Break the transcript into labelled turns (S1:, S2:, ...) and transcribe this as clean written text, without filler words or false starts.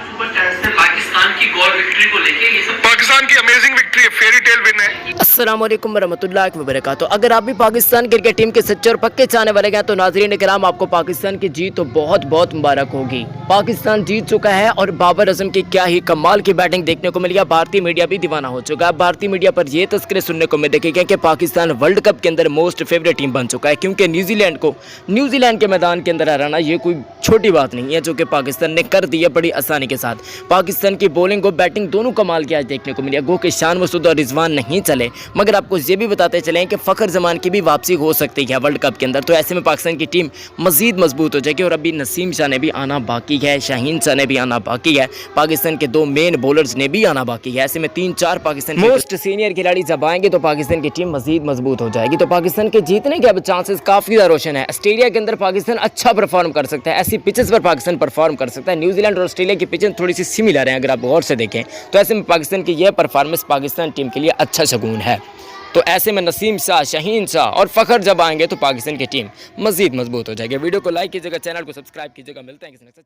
S1: पाकिस्तान की God victory को लेके ये सब
S2: पाकिस्तान की अमेजिंग विक्ट्री है, फेरी टेल विन है।
S3: अस्सलामुअलैकुम वरहमतुल्लाहि वबरकातुहू। अगर आप भी पाकिस्तान क्रिकेट टीम के सच्चे और पक्के चाहने वाले हैं तो नाज़रीन किराम आपको पाकिस्तान की जीत तो बहुत बहुत मुबारक होगी। पाकिस्तान जीत चुका है और बाबर आजम की क्या ही कमाल की बैटिंग देखने को मिली है। भारतीय मीडिया भी दीवाना हो चुका है। भारतीय मीडिया पर ये तस्करे सुनने को मिल देखे कि पाकिस्तान वर्ल्ड कप के अंदर मोस्ट फेवरेट टीम बन चुका है, क्योंकि न्यूजीलैंड को न्यूजीलैंड के मैदान के अंदर हराना ये कोई छोटी बात नहीं है, जो कि पाकिस्तान ने कर दी है बड़ी आसानी के साथ। पाकिस्तान की बॉलिंग और बैटिंग दोनों कमाल की आज देखने को मिली है। गो कि शान मसूद और रिजवान नहीं चले, मगर आपको ये भी बताते चलें कि फ़खर जमान की भी वापसी हो सकती है वर्ल्ड कप के अंदर। तो ऐसे में पाकिस्तान की टीम मज़ीद मजबूत हो जाएगी। और अभी नसीम शाह ने भी आना बाकी है, शाहीन शाह ने भी आना बाकी है, पाकिस्तान के दो मेन बॉलर्स ने भी आना बाकी है। ऐसे में 3-4 पाकिस्तान मोस्ट सीनियर खिलाड़ी जब आएंगे तो पाकिस्तान की टीम मज़ीद मजबूत हो जाएगी। तो पाकिस्तान के जीतने के अब चांसेस काफ़ी ज़्यादा रोशन है। ऑस्ट्रेलिया के अंदर पाकिस्तान अच्छा परफॉर्म कर सकता है, ऐसी पिचेस पर पाकिस्तान परफॉर्म कर सकता है। न्यूजीलैंड और ऑस्ट्रेलिया की पिचें थोड़ी सी सिमिलर हैं अगर आप गौर से देखें, तो ऐसे में पाकिस्तान की यह परफॉर्मेंस पाकिस्तान टीम के लिए अच्छा शगुन है। तो ऐसे में नसीम शाह, शाहीन शाह और फ़खर जब आएंगे तो पाकिस्तान की टीम मज़ीद मजबूत हो जाएगी। वीडियो को लाइक कीजिएगा, चैनल को सब्सक्राइब कीजिएगा। मिलते हैं किसी नेक्स्ट